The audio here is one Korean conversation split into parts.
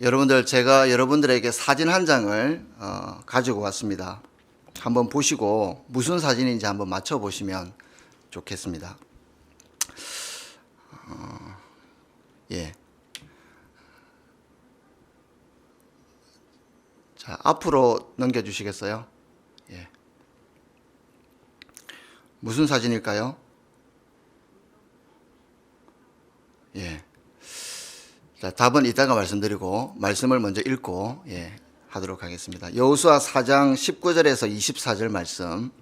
여러분들, 제가 여러분들에게 사진 한 장을 가지고 왔습니다. 한번 보시고 무슨 사진인지 한번 맞춰 보시면 좋겠습니다. 예. 자, 앞으로 넘겨 주시겠어요? 예. 무슨 사진일까요? 예. 자, 답은 이따가 말씀드리고 말씀을 먼저 읽고 하도록 하겠습니다. 여호수아 4장 19절에서 24절 말씀.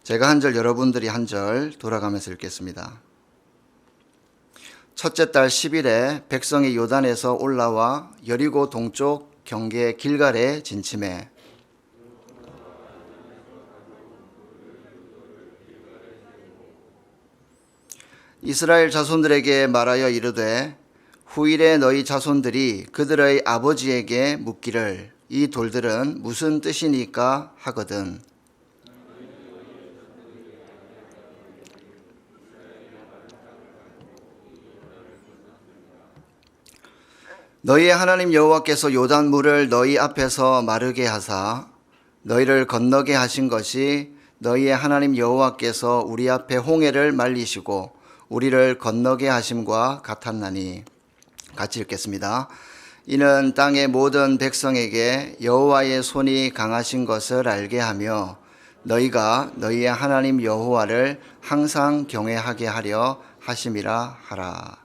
제가 한 절, 여러분들이 한 절 돌아가면서 읽겠습니다. 첫째 달 10일에 백성이 요단에서 올라와 여리고 동쪽 경계 길갈에 진침해 이스라엘 자손들에게 말하여 이르되 후일에 너희 자손들이 그들의 아버지에게 묻기를 이 돌들은 무슨 뜻이니까 하거든. 너희의 하나님 여호와께서 요단 물을 너희 앞에서 마르게 하사 너희를 건너게 하신 것이 너희의 하나님 여호와께서 우리 앞에 홍해를 말리시고 우리를 건너게 하심과 같았나니. 같이 읽겠습니다. 이는 땅의 모든 백성에게 여호와의 손이 강하신 것을 알게 하며 너희가 너희의 하나님 여호와를 항상 경외하게 하려 하심이라 하라.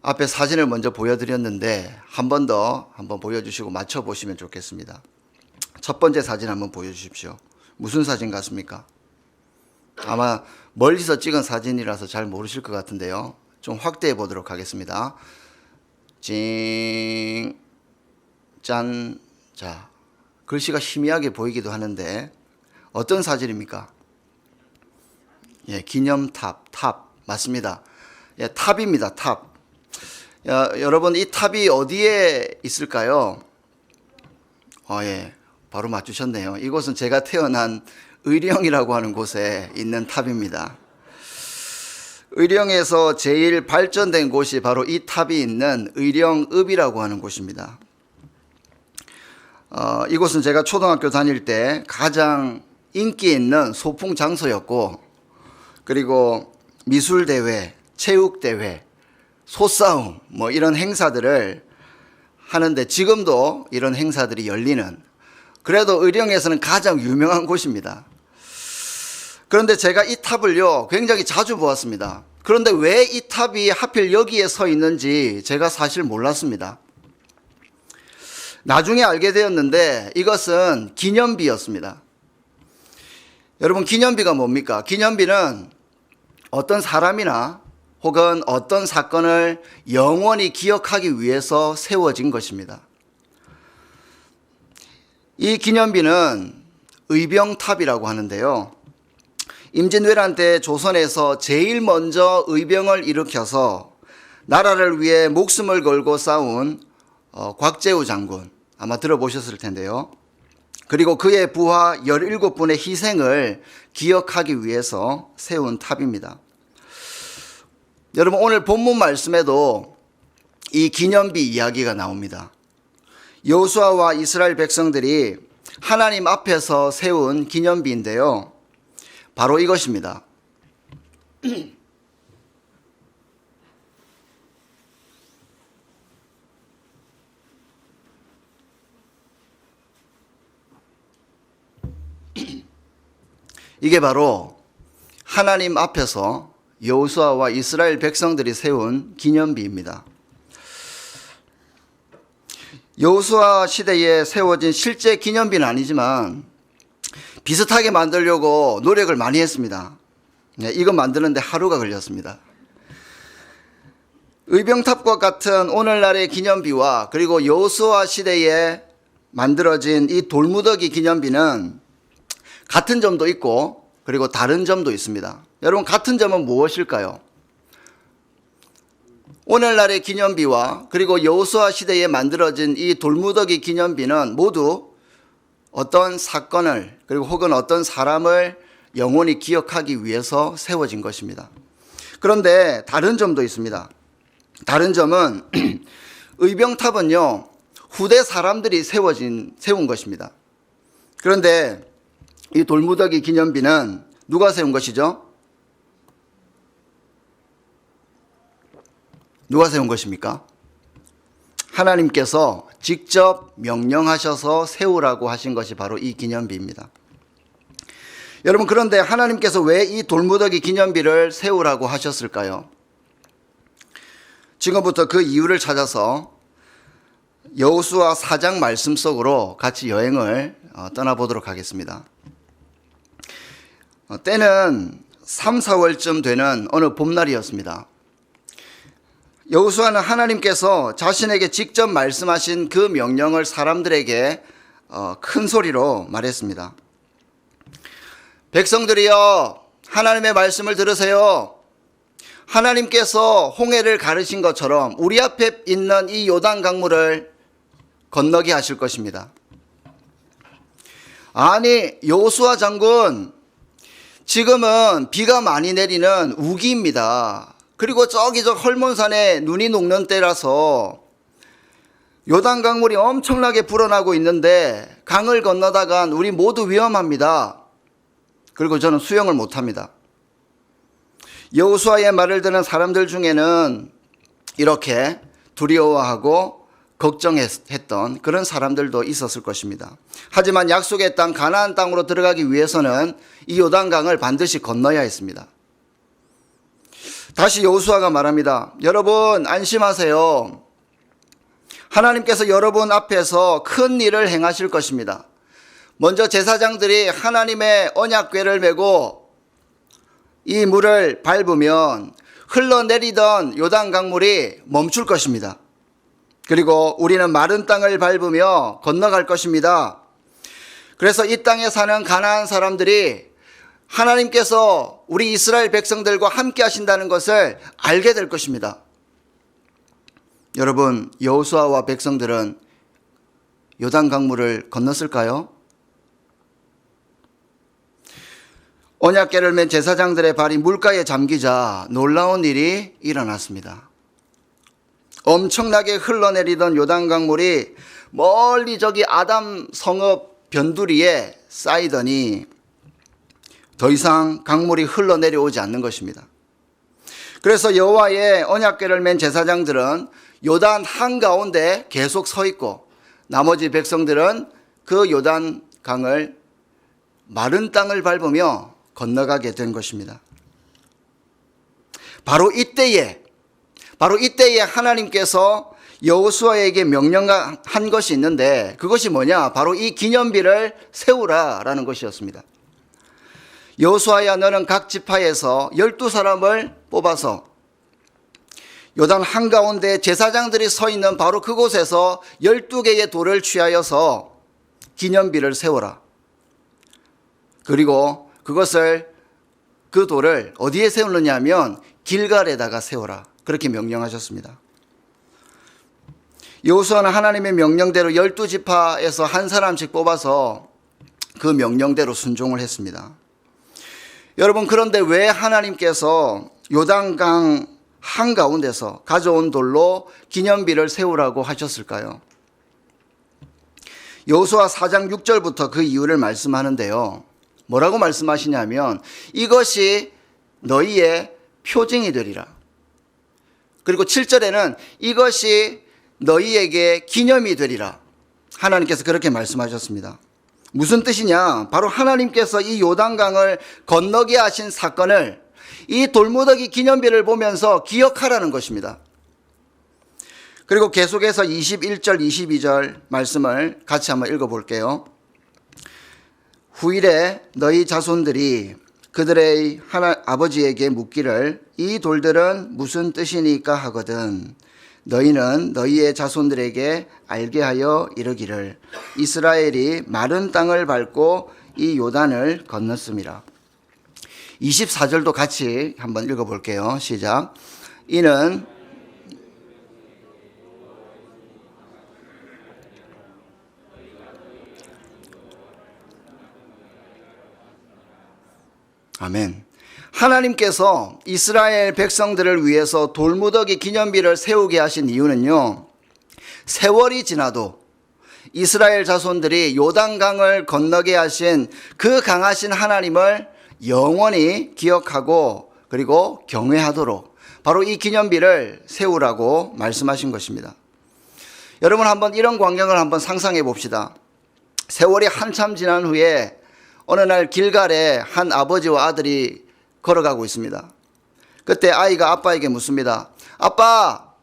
앞에 사진을 먼저 보여드렸는데 한 번 더 한번 보여주시고 맞춰보시면 좋겠습니다. 첫 번째 사진 한번 보여주십시오. 무슨 사진 같습니까? 아마 멀리서 찍은 사진이라서 잘 모르실 것 같은데요. 좀 확대해 보도록 하겠습니다. 찡, 짠. 자, 글씨가 희미하게 보이기도 하는데 어떤 사진입니까? 예, 기념탑, 탑. 맞습니다. 예, 탑입니다, 탑. 여러분, 이 탑이 어디에 있을까요? 예, 바로 맞추셨네요. 이곳은 제가 태어난 의령이라고 하는 곳에 있는 탑입니다. 의령에서 제일 발전된 곳이 바로 이 탑이 있는 의령읍이라고 하는 곳입니다. 이곳은 제가 초등학교 다닐 때 가장 인기 있는 소풍 장소였고, 그리고 미술대회, 체육대회, 소싸움 이런 행사들을 하는데 지금도 이런 행사들이 열리는, 그래도 의령에서는 가장 유명한 곳입니다. 그런데 제가 이 탑을요 굉장히 자주 보았습니다. 그런데 왜 이 탑이 하필 여기에 서 있는지 제가 사실 몰랐습니다. 나중에 알게 되었는데 이것은 기념비였습니다. 여러분, 기념비가 뭡니까? 기념비는 어떤 사람이나 혹은 어떤 사건을 영원히 기억하기 위해서 세워진 것입니다. 이 기념비는 의병탑이라고 하는데요. 임진왜란 때 조선에서 제일 먼저 의병을 일으켜서 나라를 위해 목숨을 걸고 싸운 곽재우 장군, 아마 들어보셨을 텐데요. 그리고 그의 부하 17분의 희생을 기억하기 위해서 세운 탑입니다. 여러분, 오늘 본문 말씀에도 이 기념비 이야기가 나옵니다. 여호수아와 이스라엘 백성들이 하나님 앞에서 세운 기념비인데요. 바로 이것입니다. 이게 바로 하나님 앞에서 여호수아와 이스라엘 백성들이 세운 기념비입니다. 여호수아 시대에 세워진 실제 기념비는 아니지만 비슷하게 만들려고 노력을 많이 했습니다. 이거 만드는데 하루가 걸렸습니다. 의병탑과 같은 오늘날의 기념비와 그리고 여호수아 시대에 만들어진 이 돌무더기 기념비는 같은 점도 있고 그리고 다른 점도 있습니다. 여러분, 같은 점은 무엇일까요? 오늘날의 기념비와 그리고 여호수아 시대에 만들어진 이 돌무더기 기념비는 모두 어떤 사건을 그리고 혹은 어떤 사람을 영원히 기억하기 위해서 세워진 것입니다. 그런데 다른 점도 있습니다. 다른 점은 의병탑은요, 후대 사람들이 세운 것입니다. 그런데 이 돌무더기 기념비는 누가 세운 것이죠? 누가 세운 것입니까? 하나님께서 직접 명령하셔서 세우라고 하신 것이 바로 이 기념비입니다. 여러분, 그런데 하나님께서 왜 이 돌무더기 기념비를 세우라고 하셨을까요? 지금부터 그 이유를 찾아서 여호수아 4장 말씀 속으로 같이 여행을 떠나보도록 하겠습니다. 때는 3, 4월쯤 되는 어느 봄날이었습니다. 여호수아는 하나님께서 자신에게 직접 말씀하신 그 명령을 사람들에게 큰 소리로 말했습니다. 백성들이여, 하나님의 말씀을 들으세요. 하나님께서 홍해를 가르신 것처럼 우리 앞에 있는 이 요단 강물을 건너게 하실 것입니다. 아니, 여호수아 장군, 지금은 비가 많이 내리는 우기입니다. 그리고 저기 저 헐몬산에 눈이 녹는 때라서 요단 강물이 엄청나게 불어나고 있는데 강을 건너다간 우리 모두 위험합니다. 그리고 저는 수영을 못합니다. 여호수아의 말을 듣는 사람들 중에는 이렇게 두려워하고 걱정했던 그런 사람들도 있었을 것입니다. 하지만 약속의 땅 가나안 땅으로 들어가기 위해서는 이 요단강을 반드시 건너야 했습니다. 다시 여호수아가 말합니다. 여러분, 안심하세요. 하나님께서 여러분 앞에서 큰 일을 행하실 것입니다. 먼저 제사장들이 하나님의 언약궤를 메고 이 물을 밟으면 흘러내리던 요단 강물이 멈출 것입니다. 그리고 우리는 마른 땅을 밟으며 건너갈 것입니다. 그래서 이 땅에 사는 가나안 사람들이 하나님께서 우리 이스라엘 백성들과 함께 하신다는 것을 알게 될 것입니다. 여러분, 여호수아와 백성들은 요단 강물을 건넜을까요? 언약궤를 맨 제사장들의 발이 물가에 잠기자 놀라운 일이 일어났습니다. 엄청나게 흘러내리던 요단 강물이 멀리 저기 아담 성읍 변두리에 쌓이더니 더 이상 강물이 흘러내려오지 않는 것입니다. 그래서 여호와의 언약궤를 맨 제사장들은 요단 한가운데 계속 서 있고 나머지 백성들은 그 요단 강을 마른 땅을 밟으며 건너가게 된 것입니다. 바로 이때에 하나님께서 여호수아에게 명령한 것이 있는데 그것이 뭐냐? 바로 이 기념비를 세우라라는 것이었습니다. 여호수아야, 너는 각 지파에서 12사람을 뽑아서 요단 한가운데 제사장들이 서 있는 바로 그곳에서 12개의 돌을 취하여서 기념비를 세워라. 그리고 그 돌을 어디에 세우느냐 하면 길갈에다가 세워라. 그렇게 명령하셨습니다. 여호수아는 하나님의 명령대로 12지파에서 한 사람씩 뽑아서 그 명령대로 순종을 했습니다. 여러분, 그런데 왜 하나님께서 요단강 한가운데서 가져온 돌로 기념비를 세우라고 하셨을까요? 여호수아 4장 6절부터 그 이유를 말씀하는데요. 뭐라고 말씀하시냐면 이것이 너희의 표징이 되리라. 그리고 7절에는 이것이 너희에게 기념이 되리라. 하나님께서 그렇게 말씀하셨습니다. 무슨 뜻이냐? 바로 하나님께서 이 요단강을 건너게 하신 사건을 이 돌무더기 기념비를 보면서 기억하라는 것입니다. 그리고 계속해서 21절, 22절 말씀을 같이 한번 읽어볼게요. 후일에 너희 자손들이 그들의 아버지에게 묻기를 이 돌들은 무슨 뜻이니까 하거든 너희는 너희의 자손들에게 알게 하여 이르기를 이스라엘이 마른 땅을 밟고 이 요단을 건넜음이라. 24절도 같이 한번 읽어볼게요. 시작. 이는 아멘. 하나님께서 이스라엘 백성들을 위해서 돌무더기 기념비를 세우게 하신 이유는요, 세월이 지나도 이스라엘 자손들이 요단강을 건너게 하신 그 강하신 하나님을 영원히 기억하고 그리고 경외하도록 바로 이 기념비를 세우라고 말씀하신 것입니다. 여러분, 한번 이런 광경을 한번 상상해 봅시다. 세월이 한참 지난 후에 어느 날 길갈에 한 아버지와 아들이 걸어가고 있습니다. 그때 아이가 아빠에게 묻습니다. 아빠,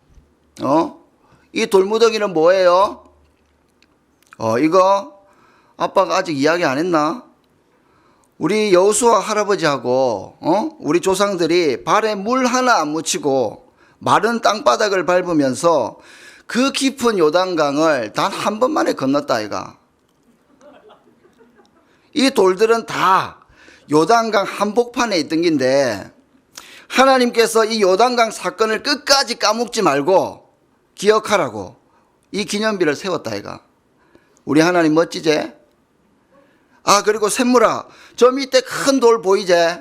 이 돌무더기는 뭐예요? 이거 아빠가 아직 이야기 안 했나? 우리 여호수아 할아버지하고 우리 조상들이 발에 물 하나 안 묻히고 마른 땅바닥을 밟으면서 그 깊은 요단강을 단 한 번만에 건넜다 아이가. 이 돌들은 다 요단강 한복판에 있던 긴데 하나님께서 이 요단강 사건을 끝까지 까먹지 말고 기억하라고 이 기념비를 세웠다 아이가. 우리 하나님 멋지제? 아, 그리고 샘물아, 저 밑에 큰 돌 보이제?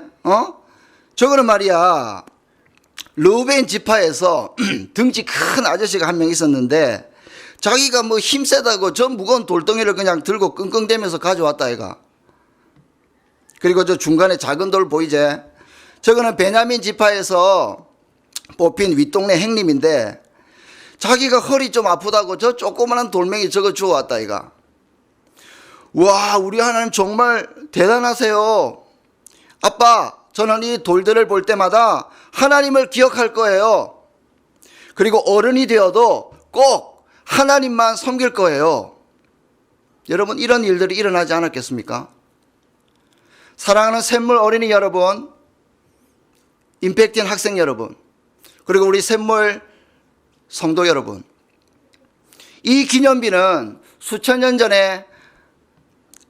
저거는 말이야, 르우벤 지파에서 등치 큰 아저씨가 한 명 있었는데 자기가 뭐 힘세다고 저 무거운 돌덩이를 그냥 들고 끙끙대면서 가져왔다 아이가. 그리고 저 중간에 작은 돌 보이제? 저거는 베냐민 지파에서 뽑힌 윗동네 행님인데 자기가 허리 좀 아프다고 저 조그마한 돌멩이 저거 주워왔다 아이가. 와, 우리 하나님 정말 대단하세요. 아빠, 저는 이 돌들을 볼 때마다 하나님을 기억할 거예요. 그리고 어른이 되어도 꼭 하나님만 섬길 거예요. 여러분, 이런 일들이 일어나지 않았겠습니까? 사랑하는 샘물 어린이 여러분, 임팩트인 학생 여러분, 그리고 우리 샘물 성도 여러분, 이 기념비는 수천 년 전에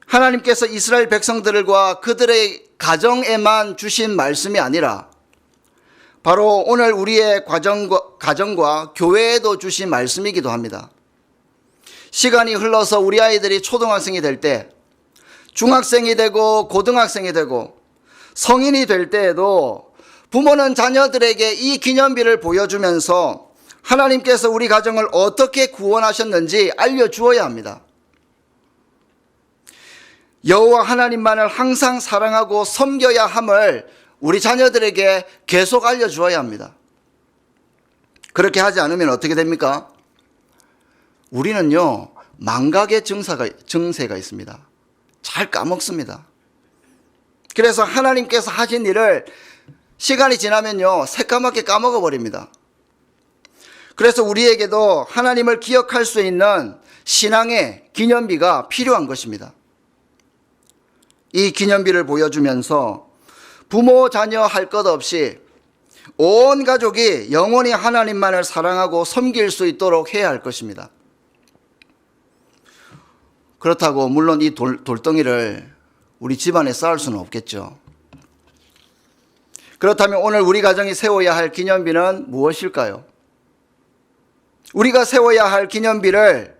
하나님께서 이스라엘 백성들과 그들의 가정에만 주신 말씀이 아니라 바로 오늘 우리의 가정과 교회에도 주신 말씀이기도 합니다. 시간이 흘러서 우리 아이들이 초등학생이 될 때, 중학생이 되고 고등학생이 되고 성인이 될 때에도 부모는 자녀들에게 이 기념비를 보여주면서 하나님께서 우리 가정을 어떻게 구원하셨는지 알려주어야 합니다. 여호와 하나님만을 항상 사랑하고 섬겨야 함을 우리 자녀들에게 계속 알려주어야 합니다. 그렇게 하지 않으면 어떻게 됩니까? 우리는요, 망각의 증세가 있습니다. 잘 까먹습니다. 그래서 하나님께서 하신 일을 시간이 지나면요, 새까맣게 까먹어 버립니다. 그래서 우리에게도 하나님을 기억할 수 있는 신앙의 기념비가 필요한 것입니다. 이 기념비를 보여주면서 부모, 자녀 할 것 없이 온 가족이 영원히 하나님만을 사랑하고 섬길 수 있도록 해야 할 것입니다. 그렇다고 물론 이 돌덩이를 우리 집안에 쌓을 수는 없겠죠. 그렇다면 오늘 우리 가정이 세워야 할 기념비는 무엇일까요? 우리가 세워야 할 기념비를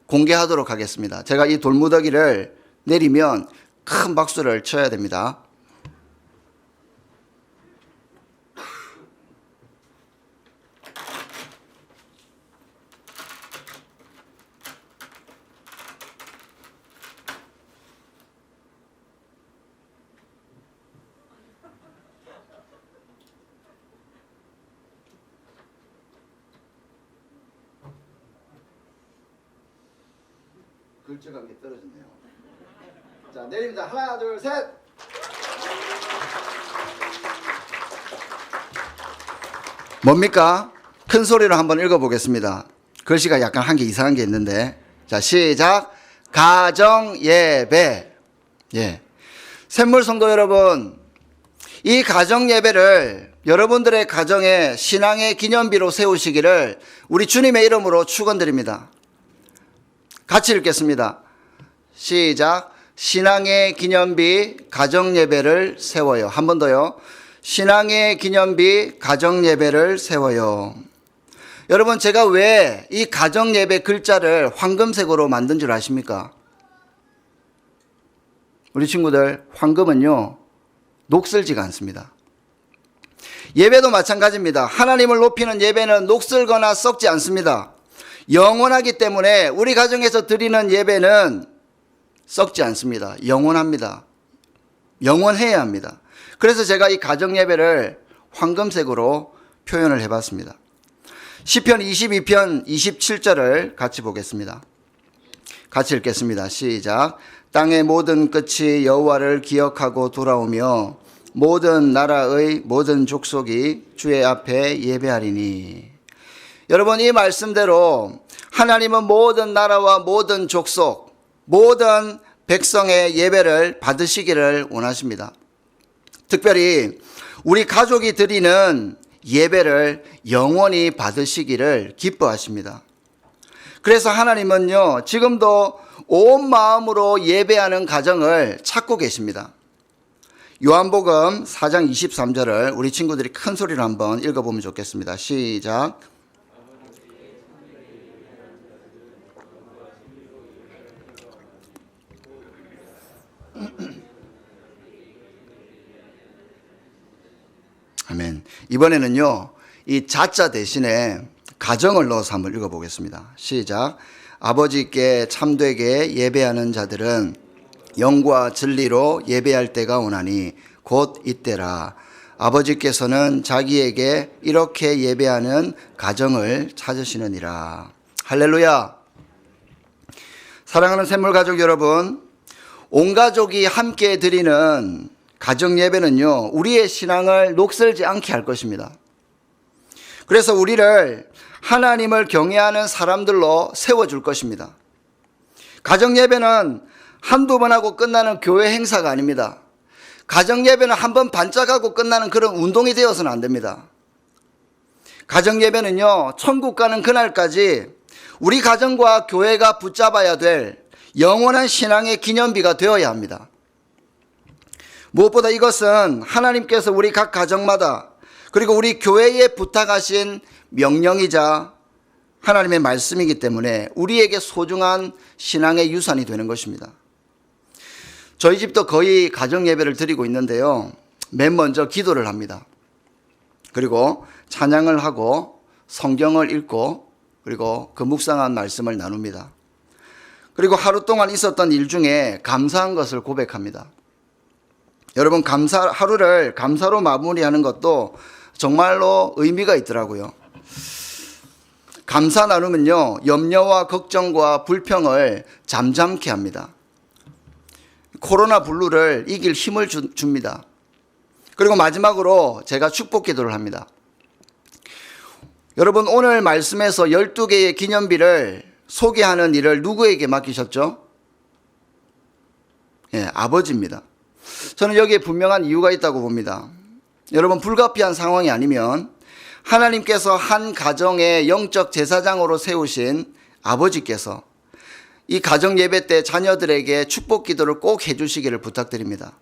공개하도록 하겠습니다. 제가 이 돌무더기를 내리면 큰 박수를 쳐야 됩니다. 걸쭉한 게 떨어졌네요. 자, 내립니다. 하나, 둘, 셋. 뭡니까? 큰 소리로 한번 읽어보겠습니다. 글씨가 약간 한 게 이상한 게 있는데. 자, 시작. 가정 예배. 예. 샘물 성도 여러분, 이 가정 예배를 여러분들의 가정에 신앙의 기념비로 세우시기를 우리 주님의 이름으로 축원드립니다. 같이 읽겠습니다. 시작. 신앙의 기념비 가정 예배를 세워요. 한 번 더요. 신앙의 기념비 가정 예배를 세워요. 여러분, 제가 왜 이 가정 예배 글자를 황금색으로 만든 줄 아십니까? 우리 친구들, 황금은요 녹슬지가 않습니다. 예배도 마찬가지입니다. 하나님을 높이는 예배는 녹슬거나 썩지 않습니다. 영원하기 때문에 우리 가정에서 드리는 예배는 썩지 않습니다. 영원합니다. 영원해야 합니다. 그래서 제가 이 가정 예배를 황금색으로 표현을 해봤습니다. 시편 22편 27절을 같이 보겠습니다. 같이 읽겠습니다. 시작. 땅의 모든 끝이 여호와를 기억하고 돌아오며 모든 나라의 모든 족속이 주의 앞에 예배하리니. 여러분, 이 말씀대로 하나님은 모든 나라와 모든 족속, 모든 백성의 예배를 받으시기를 원하십니다. 특별히 우리 가족이 드리는 예배를 영원히 받으시기를 기뻐하십니다. 그래서 하나님은요, 지금도 온 마음으로 예배하는 가정을 찾고 계십니다. 요한복음 4장 23절을 우리 친구들이 큰 소리로 한번 읽어보면 좋겠습니다. 시작. 아멘. 이번에는요, 이 자자 대신에 가정을 넣어서 한번 읽어보겠습니다. 시작. 아버지께 참되게 예배하는 자들은 영과 진리로 예배할 때가 오나니 곧 이때라. 아버지께서는 자기에게 이렇게 예배하는 가정을 찾으시느니라. 할렐루야. 사랑하는 샘물가족 여러분, 온 가족이 함께 드리는 가정 예배는요, 우리의 신앙을 녹슬지 않게 할 것입니다. 그래서 우리를 하나님을 경외하는 사람들로 세워줄 것입니다. 가정 예배는 한두 번 하고 끝나는 교회 행사가 아닙니다. 가정 예배는 한 번 반짝하고 끝나는 그런 운동이 되어서는 안 됩니다. 가정 예배는요, 천국 가는 그날까지 우리 가정과 교회가 붙잡아야 될 영원한 신앙의 기념비가 되어야 합니다. 무엇보다 이것은 하나님께서 우리 각 가정마다 그리고 우리 교회에 부탁하신 명령이자 하나님의 말씀이기 때문에 우리에게 소중한 신앙의 유산이 되는 것입니다. 저희 집도 거의 가정 예배를 드리고 있는데요, 맨 먼저 기도를 합니다. 그리고 찬양을 하고 성경을 읽고 그리고 그 묵상한 말씀을 나눕니다. 그리고 하루 동안 있었던 일 중에 감사한 것을 고백합니다. 여러분, 하루를 감사로 마무리하는 것도 정말로 의미가 있더라고요. 감사 나누면요, 염려와 걱정과 불평을 잠잠케 합니다. 코로나 블루를 이길 힘을 줍니다. 그리고 마지막으로 제가 축복 기도를 합니다. 여러분, 오늘 말씀에서 12개의 기념비를 소개하는 일을 누구에게 맡기셨죠? 예, 아버지입니다. 저는 여기에 분명한 이유가 있다고 봅니다. 여러분, 불가피한 상황이 아니면 하나님께서 한 가정의 영적 제사장으로 세우신 아버지께서 이 가정 예배 때 자녀들에게 축복 기도를 꼭 해주시기를 부탁드립니다.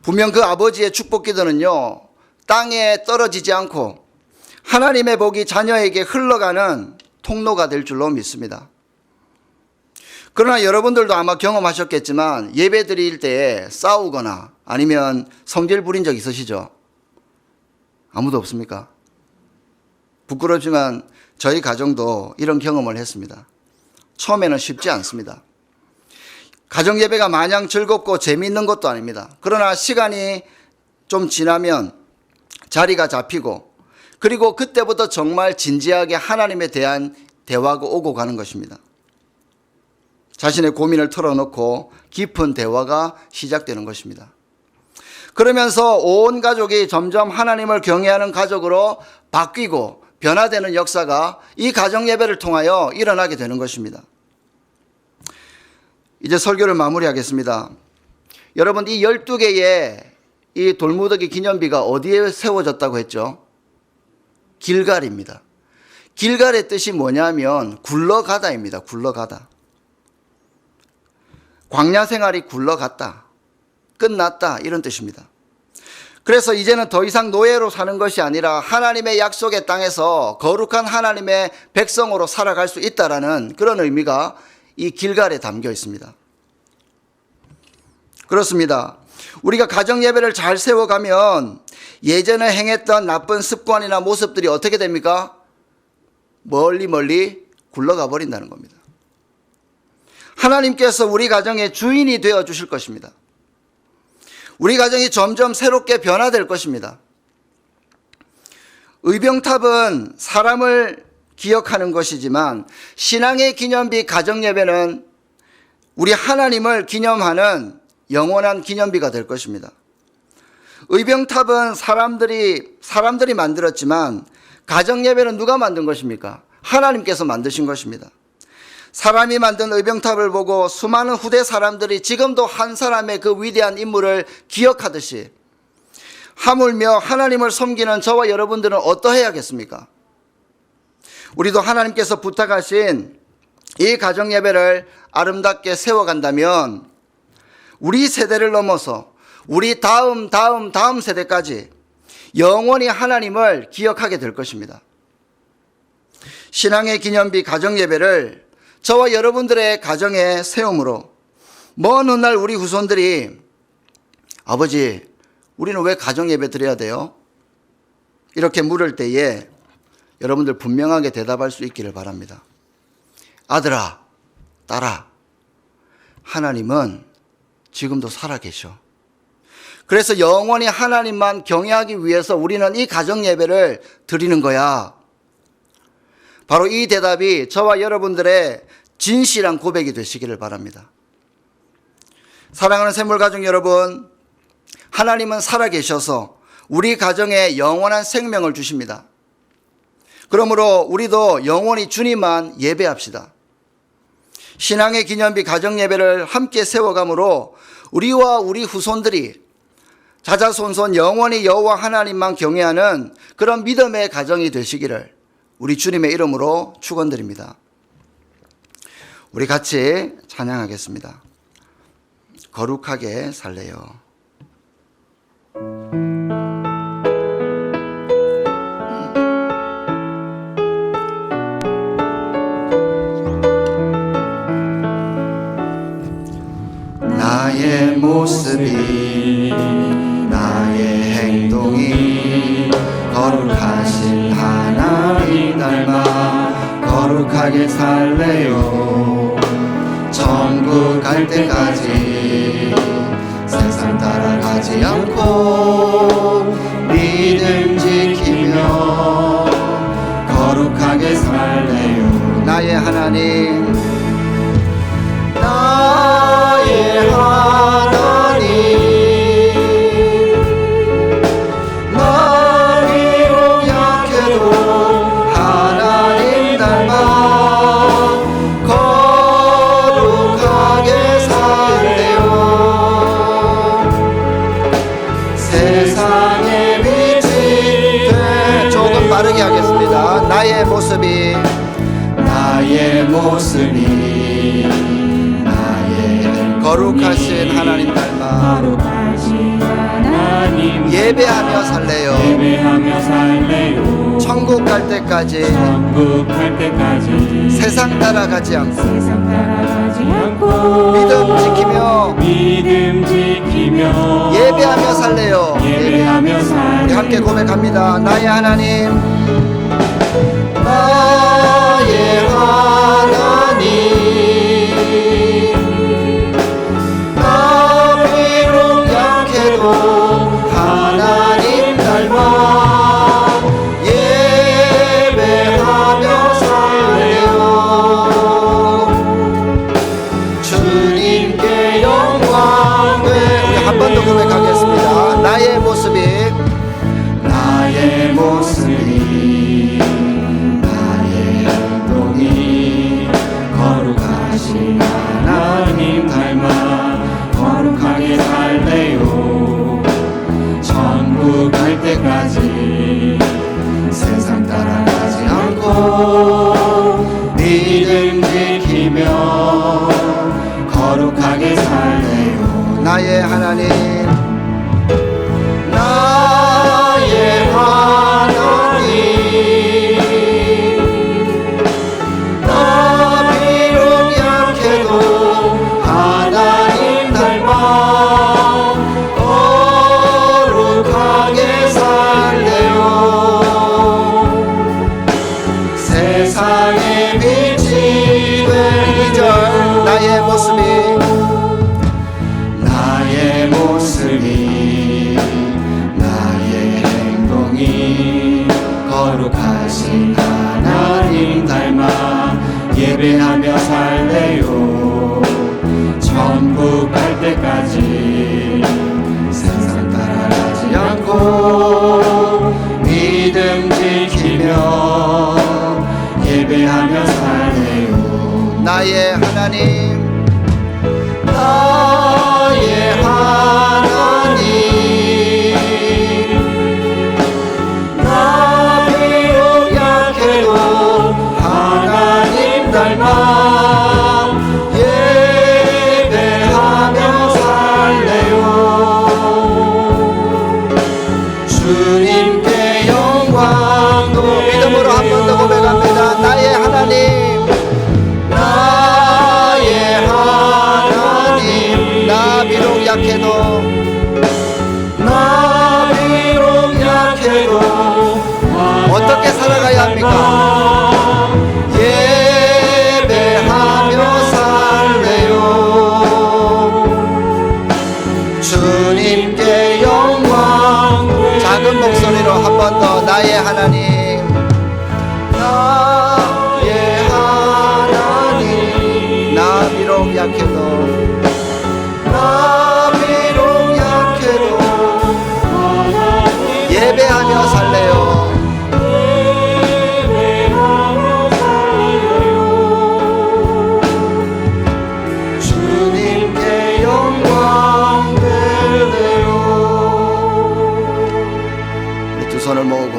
분명 그 아버지의 축복 기도는요, 땅에 떨어지지 않고 하나님의 복이 자녀에게 흘러가는 통로가 될 줄로 믿습니다. 그러나 여러분들도 아마 경험하셨겠지만 예배 드릴 때에 싸우거나 아니면 성질 부린 적 있으시죠? 아무도 없습니까? 부끄럽지만 저희 가정도 이런 경험을 했습니다. 처음에는 쉽지 않습니다. 가정 예배가 마냥 즐겁고 재미있는 것도 아닙니다. 그러나 시간이 좀 지나면 자리가 잡히고 그리고 그때부터 정말 진지하게 하나님에 대한 대화가 오고 가는 것입니다. 자신의 고민을 털어놓고 깊은 대화가 시작되는 것입니다. 그러면서 온 가족이 점점 하나님을 경외하는 가족으로 바뀌고 변화되는 역사가 이 가정 예배를 통하여 일어나게 되는 것입니다. 이제 설교를 마무리하겠습니다. 여러분, 이 12개의 이 돌무더기 기념비가 어디에 세워졌다고 했죠? 길갈입니다. 길갈의 뜻이 뭐냐면 굴러가다입니다. 굴러가다. 광야 생활이 굴러갔다, 끝났다, 이런 뜻입니다. 그래서 이제는 더 이상 노예로 사는 것이 아니라 하나님의 약속의 땅에서 거룩한 하나님의 백성으로 살아갈 수 있다라는 그런 의미가 이 길갈에 담겨 있습니다. 그렇습니다. 우리가 가정 예배를 잘 세워가면 예전에 행했던 나쁜 습관이나 모습들이 어떻게 됩니까? 멀리 굴러가 버린다는 겁니다. 하나님께서 우리 가정의 주인이 되어 주실 것입니다. 우리 가정이 점점 새롭게 변화될 것입니다. 의병탑은 사람을 기억하는 것이지만 신앙의 기념비 가정예배는 우리 하나님을 기념하는 영원한 기념비가 될 것입니다. 의병탑은 사람들이 만들었지만 가정예배는 누가 만든 것입니까? 하나님께서 만드신 것입니다. 사람이 만든 의병탑을 보고 수많은 후대 사람들이 지금도 한 사람의 그 위대한 인물을 기억하듯이 하물며 하나님을 섬기는 저와 여러분들은 어떠해야겠습니까? 우리도 하나님께서 부탁하신 이 가정예배를 아름답게 세워간다면 우리 세대를 넘어서 우리 다음 세대까지 영원히 하나님을 기억하게 될 것입니다. 신앙의 기념비 가정예배를 저와 여러분들의 가정에 세움으로 먼 훗날 우리 후손들이 아버지 우리는 왜 가정예배 드려야 돼요? 이렇게 물을 때에 여러분들 분명하게 대답할 수 있기를 바랍니다. 아들아, 딸아, 하나님은 지금도 살아계셔. 그래서 영원히 하나님만 경외하기 위해서 우리는 이 가정예배를 드리는 거야. 바로 이 대답이 저와 여러분들의 진실한 고백이 되시기를 바랍니다. 사랑하는 샘물가족 여러분, 하나님은 살아계셔서 우리 가정에 영원한 생명을 주십니다. 그러므로 우리도 영원히 주님만 예배합시다. 신앙의 기념비 가정예배를 함께 세워가므로 우리와 우리 후손들이 자자손손 영원히 여호와 하나님만 경외하는 그런 믿음의 가정이 되시기를 우리 주님의 이름으로 축원드립니다. 우리 같이 찬양하겠습니다. 거룩하게 살래요. 나의 모습이 나의 행동이 거룩하신 하나님 닮아 거룩하게 살래요. 천국 갈 때까지 세상 따라가지 않고 믿음 지키며 거룩하게 살래요. 나의 하나님, 나의 하나님, 나 비록 약해도 하나님 닮아 거룩하게 살래요. 세상의 빛이 돼. 조금 빠르게 하겠습니다. 나의 모습이 거룩하신 하나님 닮아 예배하며 살래요. 천국 갈 때까지 세상 따라가지 않고 믿음 지키며 예배하며 살래요. 우리 함께 고백합니다. 나의 하나님, 나의 하나님, 하나님 닮아 예배하며 살래요. 주님께 영광. 우리 한 번 더 고백하겠습니다. 나의 모습이 나의 행동이 거룩하신 하나님 닮아 거룩하게 살래요. 천국 갈 때까지 세상 따라가지 않고 믿음 지키며 거룩하게 살래요. 나의 하나님, 나의 하나님, 나 비록 약해도 하나님 닮아 세상의 빛이 될 2절 나의 모습이 나의 행동이 거룩하신 하나님 닮아 예배하며 살래요. 천국 갈 때까지 세상 따라가지 않고 믿음 지키며 예배하며 살래요. 나의 하나님 나 비록 약해도 하나님 닮아 예배하며 살래요. 주님께 영광 믿음으로 한 번 더 고백합니다. 나의 하나님 나 비록 약해도 어떻게 살아가야 합니까? 예배하며 살래요. 주님께 영광. 작은 목소리로 한 번 더 나의 하나님 나 비록 약해도 예배하며 살래요. 주님께 영광 되래요. 우리 두 손을 모으고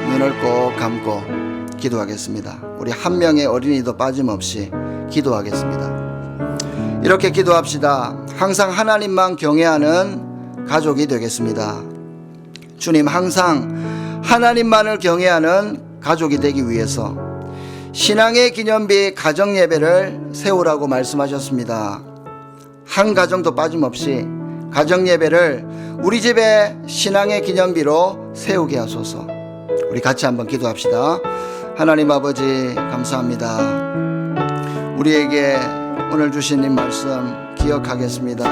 눈을 꼭 감고 기도하겠습니다. 우리 한 명의 어린이도 빠짐없이 기도하겠습니다. 이렇게 기도합시다. 항상 하나님만 경외하는 가족이 되겠습니다. 주님, 항상 하나님만을 경외하는 가족이 되기 위해서 신앙의 기념비 가정예배를 세우라고 말씀하셨습니다. 한 가정도 빠짐없이 가정예배를 우리 집에 신앙의 기념비로 세우게 하소서. 우리 같이 한번 기도합시다. 하나님 아버지 감사합니다. 우리에게 오늘 주신 이 말씀 기억하겠습니다.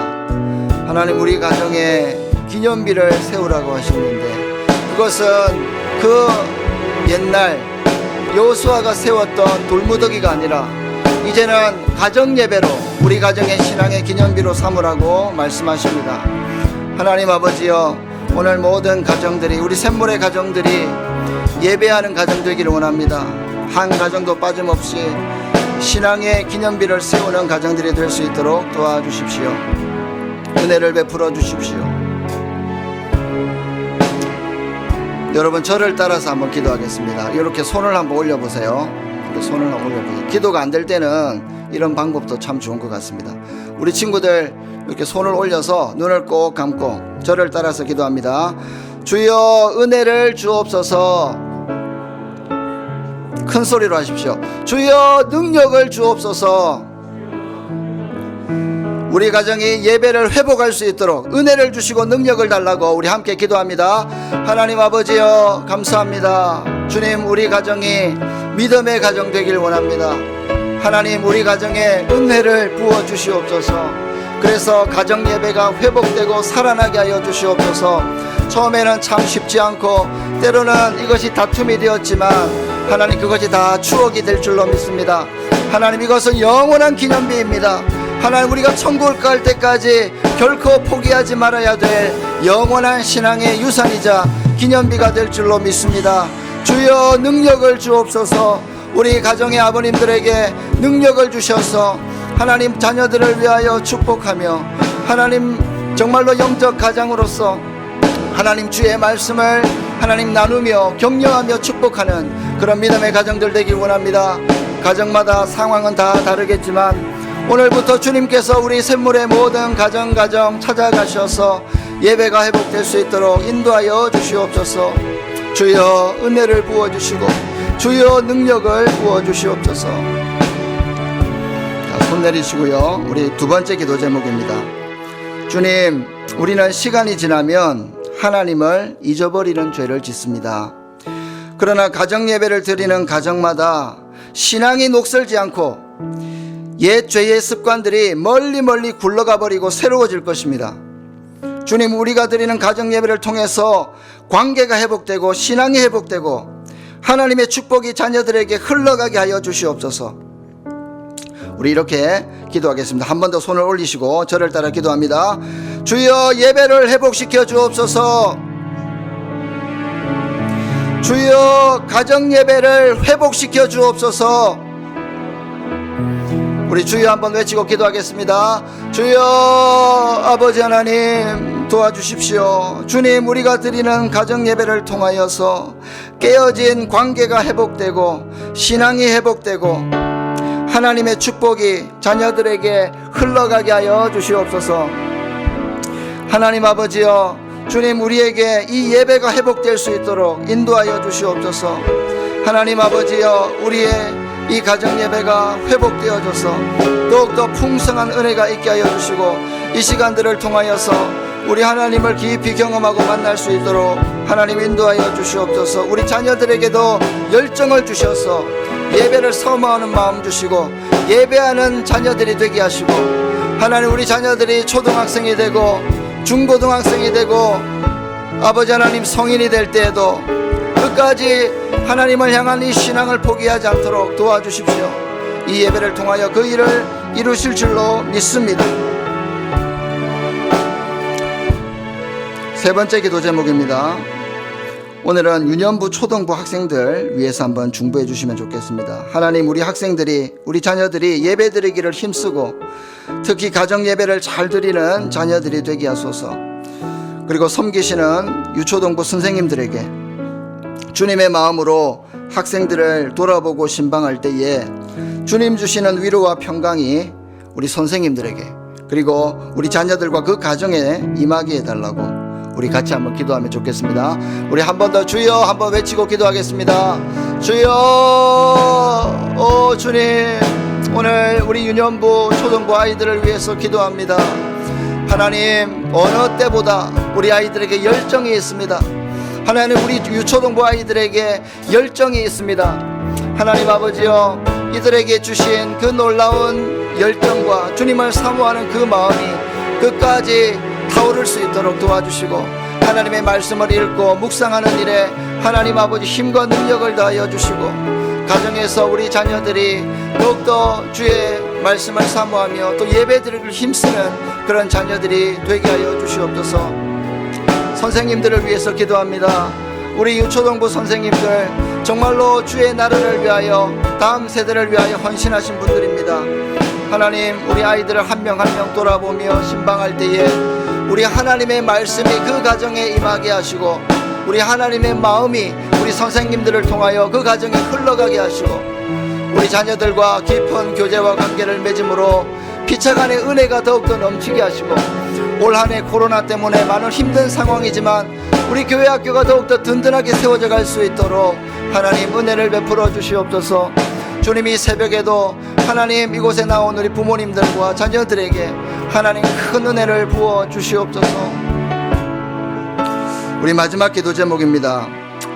하나님, 우리 가정에 기념비를 세우라고 하셨는데 그것은 그 옛날 여호수아가 세웠던 돌무더기가 아니라 이제는 가정예배로 우리 가정의 신앙의 기념비로 삼으라고 말씀하십니다. 하나님 아버지여, 오늘 모든 가정들이, 우리 샘물의 가정들이 예배하는 가정 되기를 원합니다. 한 가정도 빠짐없이 신앙의 기념비를 세우는 가정들이 될 수 있도록 도와주십시오. 은혜를 베풀어 주십시오. 여러분, 저를 따라서 한번 기도하겠습니다. 이렇게 손을 한번 올려보세요. 이렇게 손을 한번 올려보세요. 기도가 안 될 때는 이런 방법도 참 좋은 것 같습니다. 우리 친구들 이렇게 손을 올려서 눈을 꼭 감고 저를 따라서 기도합니다. 주여 은혜를 주옵소서. 큰 소리로 하십시오. 주여 능력을 주옵소서. 우리 가정이 예배를 회복할 수 있도록 은혜를 주시고 능력을 달라고 우리 함께 기도합니다. 하나님 아버지여 감사합니다. 주님, 우리 가정이 믿음의 가정 되길 원합니다. 하나님, 우리 가정에 은혜를 부어 주시옵소서. 그래서 가정 예배가 회복되고 살아나게 하여 주시옵소서. 처음에는 참 쉽지 않고 때로는 이것이 다툼이 되었지만 하나님, 그것이 다 추억이 될 줄로 믿습니다. 하나님, 이것은 영원한 기념비입니다. 하나님, 우리가 천국을 갈 때까지 결코 포기하지 말아야 될 영원한 신앙의 유산이자 기념비가 될 줄로 믿습니다. 주여 능력을 주옵소서. 우리 가정의 아버님들에게 능력을 주셔서 하나님 자녀들을 위하여 축복하며 하나님 정말로 영적 가장으로서 하나님 주의 말씀을 하나님 나누며 격려하며 축복하는 그런 믿음의 가정들 되길 원합니다. 가정마다 상황은 다 다르겠지만 오늘부터 주님께서 우리 샘물의 모든 가정 찾아가셔서 예배가 회복될 수 있도록 인도하여 주시옵소서. 주여 은혜를 부어주시고 주여 능력을 부어주시옵소서. 자, 손 내리시고요. 우리 두 번째 기도 제목입니다. 주님, 우리는 시간이 지나면 하나님을 잊어버리는 죄를 짓습니다. 그러나 가정 예배를 드리는 가정마다 신앙이 녹슬지 않고 옛 죄의 습관들이 멀리 굴러가 버리고 새로워질 것입니다. 주님, 우리가 드리는 가정 예배를 통해서 관계가 회복되고 신앙이 회복되고 하나님의 축복이 자녀들에게 흘러가게 하여 주시옵소서. 우리 이렇게 기도하겠습니다. 한 번 더 손을 올리시고 저를 따라 기도합니다. 주여, 예배를 회복시켜 주옵소서. 주여, 가정 예배를 회복시켜 주옵소서. 우리 주여 한번 외치고 기도하겠습니다. 주여, 아버지 하나님 도와주십시오. 주님, 우리가 드리는 가정 예배를 통하여서 깨어진 관계가 회복되고 신앙이 회복되고 하나님의 축복이 자녀들에게 흘러가게 하여 주시옵소서. 하나님 아버지여, 주님, 우리에게 이 예배가 회복될 수 있도록 인도하여 주시옵소서. 하나님 아버지여, 우리의 이 가정 예배가 회복되어져서 더욱더 풍성한 은혜가 있게 하여 주시고 이 시간들을 통하여서 우리 하나님을 깊이 경험하고 만날 수 있도록 하나님 인도하여 주시옵소서. 우리 자녀들에게도 열정을 주셔서 예배를 사모하는 마음 주시고 예배하는 자녀들이 되게 하시고, 하나님, 우리 자녀들이 초등학생이 되고 중고등학생이 되고 아버지 하나님 성인이 될 때에도 끝까지 하나님을 향한 이 신앙을 포기하지 않도록 도와주십시오. 이 예배를 통하여 그 일을 이루실 줄로 믿습니다. 세 번째 기도 제목입니다. 오늘은 유년부 초등부 학생들 위해서 한번 중보해 주시면 좋겠습니다. 하나님, 우리 학생들이, 우리 자녀들이 예배 드리기를 힘쓰고 특히 가정 예배를 잘 드리는 자녀들이 되게 하소서. 그리고 섬기시는 유초등부 선생님들에게 주님의 마음으로 학생들을 돌아보고 신방할 때에 주님 주시는 위로와 평강이 우리 선생님들에게 그리고 우리 자녀들과 그 가정에 임하게 해달라고 우리 같이 한번 기도하면 좋겠습니다. 우리 한 번 더 주여 한번 외치고 기도하겠습니다. 주여, 오 주님, 오늘 우리 유년부 초등부 아이들을 위해서 기도합니다. 하나님, 어느 때보다 우리 아이들에게 열정이 있습니다. 하나님, 우리 유초등부 아이들에게 열정이 있습니다. 하나님 아버지여, 이들에게 주신 그 놀라운 열정과 주님을 사모하는 그 마음이 끝까지 타오를 수 있도록 도와주시고 하나님의 말씀을 읽고 묵상하는 일에 하나님 아버지 힘과 능력을 다하여 주시고 가정에서 우리 자녀들이 더욱더 주의 말씀을 사모하며 또 예배드리기를 힘쓰는 그런 자녀들이 되게 하여 주시옵소서. 선생님들을 위해서 기도합니다. 우리 유초등부 선생님들 정말로 주의 나라를 위하여 다음 세대를 위하여 헌신하신 분들입니다. 하나님, 우리 아이들을 한 명 한 명 돌아보며 신방할 때에 우리 하나님의 말씀이 그 가정에 임하게 하시고 우리 하나님의 마음이 우리 선생님들을 통하여 그 가정에 흘러가게 하시고 우리 자녀들과 깊은 교제와 관계를 맺음으로 피차간의 은혜가 더욱더 넘치게 하시고 올 한 해 코로나 때문에 많은 힘든 상황이지만 우리 교회 학교가 더욱더 든든하게 세워져 갈 수 있도록 하나님 은혜를 베풀어 주시옵소서. 주님이 새벽에도 하나님 이곳에 나온 우리 부모님들과 자녀들에게 하나님 큰 은혜를 부어 주시옵소서. 우리 마지막 기도 제목입니다.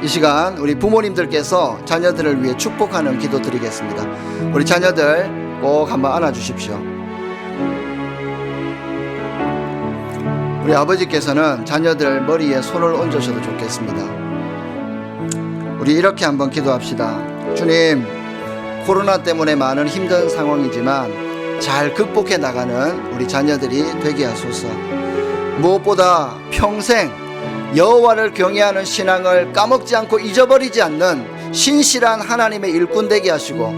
이 시간 우리 부모님들께서 자녀들을 위해 축복하는 기도 드리겠습니다. 우리 자녀들 꼭 한번 안아주십시오. 우리 아버지께서는 자녀들 머리에 손을 얹으셔도 좋겠습니다. 우리 이렇게 한번 기도합시다. 주님, 코로나 때문에 많은 힘든 상황이지만 잘 극복해 나가는 우리 자녀들이 되게 하소서. 무엇보다 평생 여호와를 경외하는 신앙을 까먹지 않고 잊어버리지 않는 신실한 하나님의 일꾼 되게 하시고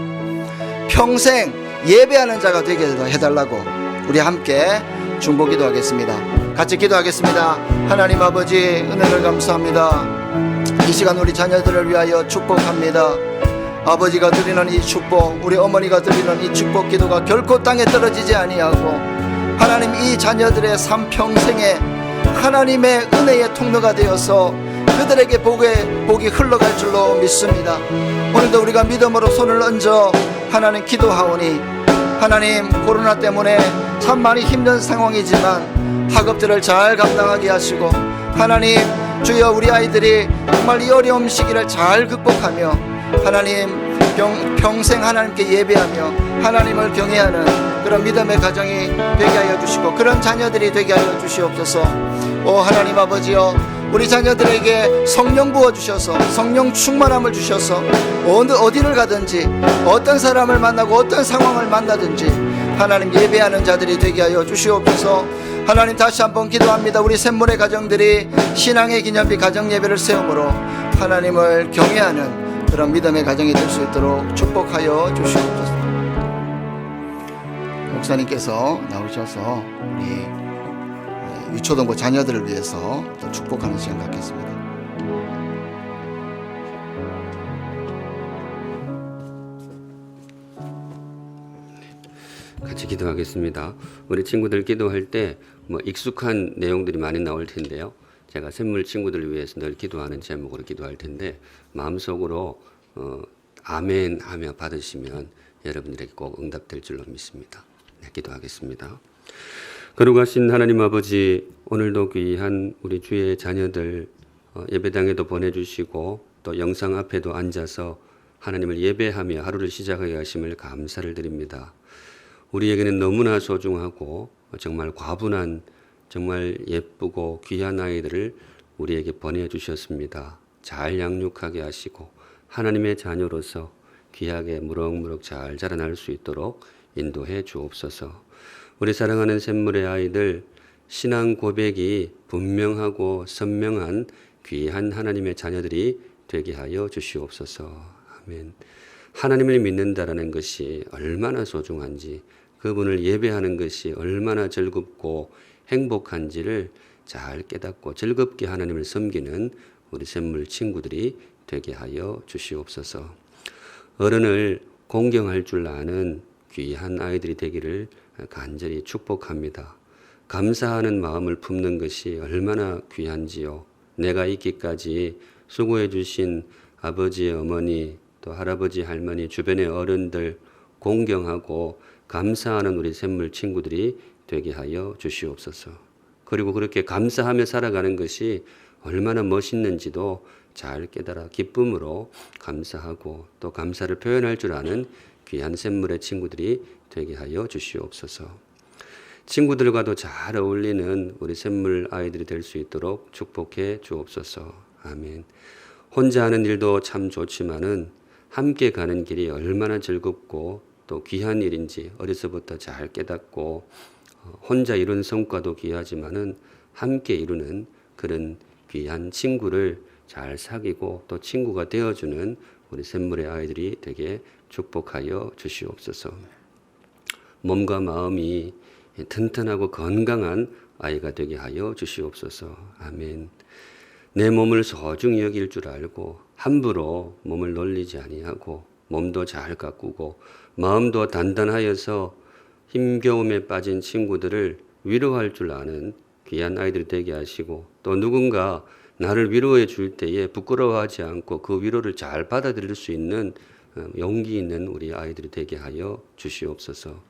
평생 예배하는 자가 되게 해달라고 우리 함께 중보 기도하겠습니다. 같이 기도하겠습니다. 하나님 아버지, 은혜를 감사합니다. 이 시간 우리 자녀들을 위하여 축복합니다. 아버지가 드리는 이 축복, 우리 어머니가 드리는 이 축복 기도가 결코 땅에 떨어지지 아니하고 하나님 이 자녀들의 삶 평생에 하나님의 은혜의 통로가 되어서 그들에게 복이 흘러갈 줄로 믿습니다. 오늘도 우리가 믿음으로 손을 얹어 하나님 기도하오니 하나님, 코로나 때문에 참 많이 힘든 상황이지만 학업들을 잘 감당하게 하시고 하나님, 주여 우리 아이들이 정말 이 어려움 시기를 잘 극복하며 하나님 평생 하나님께 예배하며 하나님을 경외하는 그런 믿음의 가정이 되게 하여 주시고 그런 자녀들이 되게 하여 주시옵소서. 오 하나님 아버지여, 우리 자녀들에게 성령 부어주셔서 성령 충만함을 주셔서 어디를 가든지 어떤 사람을 만나고 어떤 상황을 만나든지 하나님 예배하는 자들이 되게 하여 주시옵소서. 하나님 다시 한번 기도합니다. 우리 샘물의 가정들이 신앙의 기념비 가정예배를 세움으로 하나님을 경외하는 그런 믿음의 가정이 될 수 있도록 축복하여 주시옵소서. 목사님께서 나오셔서 우리 유초등부 자녀들을 위해서 또 축복하는 시간 갖겠습니다. 같이 기도하겠습니다. 우리 친구들 기도할 때 익숙한 내용들이 많이 나올 텐데요. 제가 샘물 친구들을 위해서 늘 기도하는 제목으로 기도할 텐데 마음속으로 아멘 하며 받으시면 여러분들에게 꼭 응답될 줄로 믿습니다. 네, 기도하겠습니다. 거룩하신 하나님 아버지, 오늘도 귀한 우리 주의 자녀들 예배당에도 보내주시고 또 영상 앞에도 앉아서 하나님을 예배하며 하루를 시작하게 하심을 감사를 드립니다. 우리에게는 너무나 소중하고 정말 과분한 정말 예쁘고 귀한 아이들을 우리에게 보내주셨습니다. 잘 양육하게 하시고 하나님의 자녀로서 귀하게 무럭무럭 잘 자라날 수 있도록 인도해 주옵소서. 우리 사랑하는 샘물의 아이들, 신앙 고백이 분명하고 선명한 귀한 하나님의 자녀들이 되게 하여 주시옵소서. 아멘. 하나님을 믿는다라는 것이 얼마나 소중한지, 그분을 예배하는 것이 얼마나 즐겁고 행복한지를 잘 깨닫고 즐겁게 하나님을 섬기는 우리 샘물 친구들이 되게 하여 주시옵소서. 어른을 공경할 줄 아는 귀한 아이들이 되기를 간절히 축복합니다. 감사하는 마음을 품는 것이 얼마나 귀한지요. 내가 있기까지 수고해 주신 아버지, 어머니, 또 할아버지, 할머니, 주변의 어른들 공경하고 감사하는 우리 샘물 친구들이 되게 하여 주시옵소서. 그리고 그렇게 감사하며 살아가는 것이 얼마나 멋있는지도 잘 깨달아 기쁨으로 감사하고 또 감사를 표현할 줄 아는 귀한 샘물의 친구들이 되게 하여 주시옵소서. 친구들과도 잘 어울리는 우리 샘물 아이들이 될 수 있도록 축복해 주옵소서. 아멘. 혼자 하는 일도 참 좋지만은 함께 가는 길이 얼마나 즐겁고 또 귀한 일인지 어려서부터 잘 깨닫고 혼자 이룬 성과도 귀하지만은 함께 이루는 그런 귀한 친구를 잘 사귀고 또 친구가 되어주는 우리 샘물의 아이들이 되게 축복하여 주시옵소서. 몸과 마음이 튼튼하고 건강한 아이가 되게 하여 주시옵소서. 아멘. 내 몸을 소중히 여길 줄 알고 함부로 몸을 놀리지 아니하고 몸도 잘 가꾸고 마음도 단단하여서 힘겨움에 빠진 친구들을 위로할 줄 아는 귀한 아이들이 되게 하시고 또 누군가 나를 위로해 줄 때에 부끄러워하지 않고 그 위로를 잘 받아들일 수 있는 용기 있는 우리 아이들이 되게 하여 주시옵소서.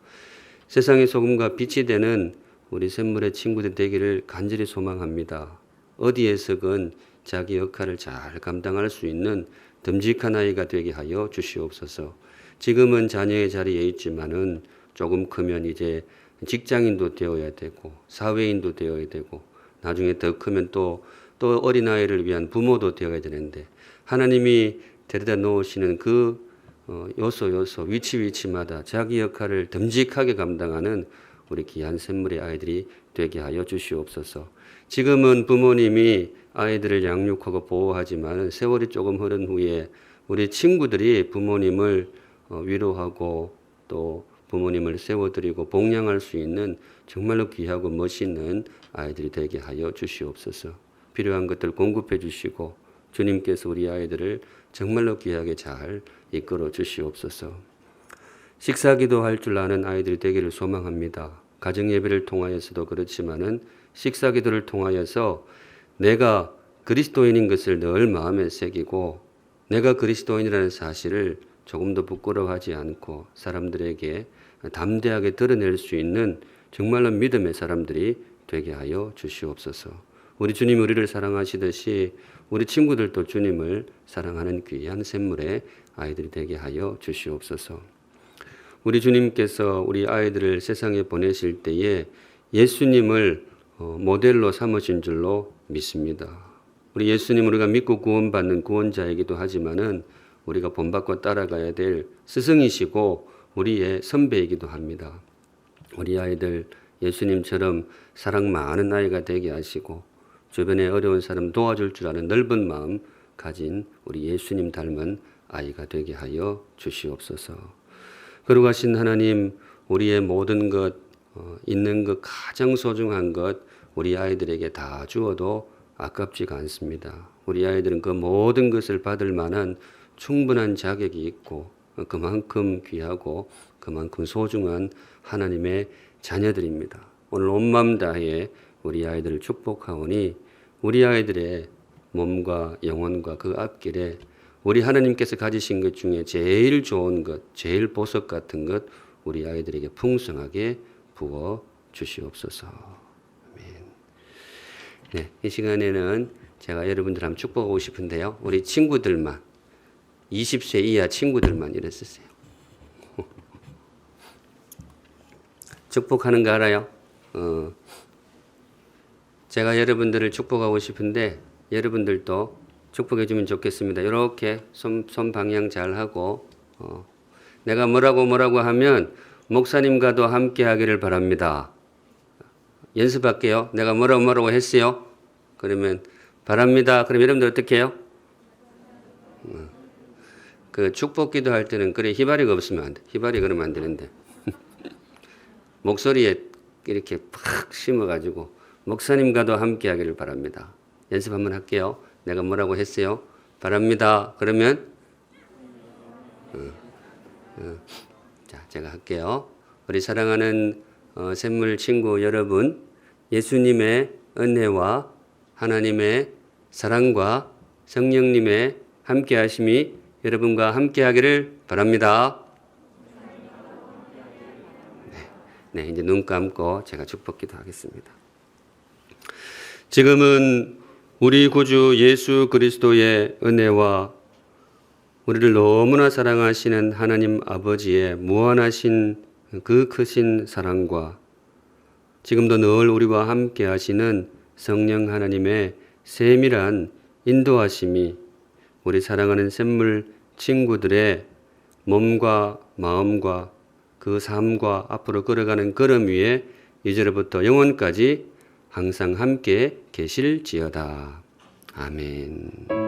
세상의 소금과 빛이 되는 우리 샘물의 친구들 되기를 간절히 소망합니다. 어디에서건 자기 역할을 잘 감당할 수 있는 듬직한 아이가 되게 하여 주시옵소서. 지금은 자녀의 자리에 있지만은 조금 크면 이제 직장인도 되어야 되고 사회인도 되어야 되고 나중에 더 크면 또 어린아이를 위한 부모도 되어야 되는데 하나님이 데려다 놓으시는 그 요소 위치마다 자기 역할을 듬직하게 감당하는 우리 귀한 샘물의 아이들이 되게 하여 주시옵소서. 지금은 부모님이 아이들을 양육하고 보호하지만 세월이 조금 흐른 후에 우리 친구들이 부모님을 위로하고 또 부모님을 세워드리고 복양할 수 있는 정말로 귀하고 멋있는 아이들이 되게 하여 주시옵소서. 필요한 것들 공급해 주시고 주님께서 우리 아이들을 정말로 귀하게 잘 이끌어 주시옵소서. 식사기도 할 줄 아는 아이들이 되기를 소망합니다. 가정예배를 통하여서도 그렇지만은 식사기도를 통하여서 내가 그리스도인인 것을 늘 마음에 새기고 내가 그리스도인이라는 사실을 조금도 부끄러워하지 않고 사람들에게 담대하게 드러낼 수 있는 정말로 믿음의 사람들이 되게 하여 주시옵소서. 우리 주님 우리를 사랑하시듯이 우리 친구들도 주님을 사랑하는 귀한 샘물의 아이들이 되게 하여 주시옵소서. 우리 주님께서 우리 아이들을 세상에 보내실 때에 예수님을 모델로 삼으신 줄로 믿습니다. 우리 예수님 우리가 믿고 구원받는 구원자이기도 하지만은 우리가 본받고 따라가야 될 스승이시고 우리의 선배이기도 합니다. 우리 아이들 예수님처럼 사랑 많은 아이가 되게 하시고 주변에 어려운 사람 도와줄 줄 아는 넓은 마음 가진 우리 예수님 닮은 아이가 되게 하여 주시옵소서. 거룩하신 하나님, 우리의 모든 것, 있는 것 가장 소중한 것 우리 아이들에게 다 주어도 아깝지가 않습니다. 우리 아이들은 그 모든 것을 받을 만한 충분한 자격이 있고 그만큼 귀하고 그만큼 소중한 하나님의 자녀들입니다. 오늘 온 마음 다해 우리 아이들을 축복하오니 우리 아이들의 몸과 영혼과 그 앞길에 우리 하나님께서 가지신 것 중에 제일 좋은 것, 제일 보석 같은 것 우리 아이들에게 풍성하게 부어 주시옵소서. 아멘. 네, 이 시간에는 제가 여러분들 한번 축복하고 싶은데요. 우리 친구들만 20세 이하 친구들만 일어서세요. 축복하는 거 알아요? 제가 여러분들을 축복하고 싶은데 여러분들도 축복해 주면 좋겠습니다. 이렇게 손 방향 잘 하고 내가 뭐라고 하면 목사님과도 함께 하기를 바랍니다. 연습할게요. 내가 뭐라고 했어요? 그러면 바랍니다. 그럼 여러분들 어떻게 해요? 그 축복 기도할 때는 그래 희바리가 없으면 안 돼. 희바리 그러면 안 되는데 목소리에 이렇게 팍 심어가지고 목사님과도 함께 하기를 바랍니다. 연습 한번 할게요. 내가 뭐라고 했어요? 바랍니다. 그러면 자, 제가 할게요. 우리 사랑하는 샘물 친구 여러분, 예수님의 은혜와 하나님의 사랑과 성령님의 함께 하심이 여러분과 함께 하기를 바랍니다. 네, 이제 눈 감고 제가 축복 기도하겠습니다. 지금은 우리 구주 예수 그리스도의 은혜와 우리를 너무나 사랑하시는 하나님 아버지의 무한하신 그 크신 사랑과 지금도 늘 우리와 함께 하시는 성령 하나님의 세밀한 인도하심이 우리 사랑하는 샘물 친구들의 몸과 마음과 그 삶과 앞으로 걸어가는 걸음 위에 이제로부터 영원까지 항상 함께 계실지어다. 아멘.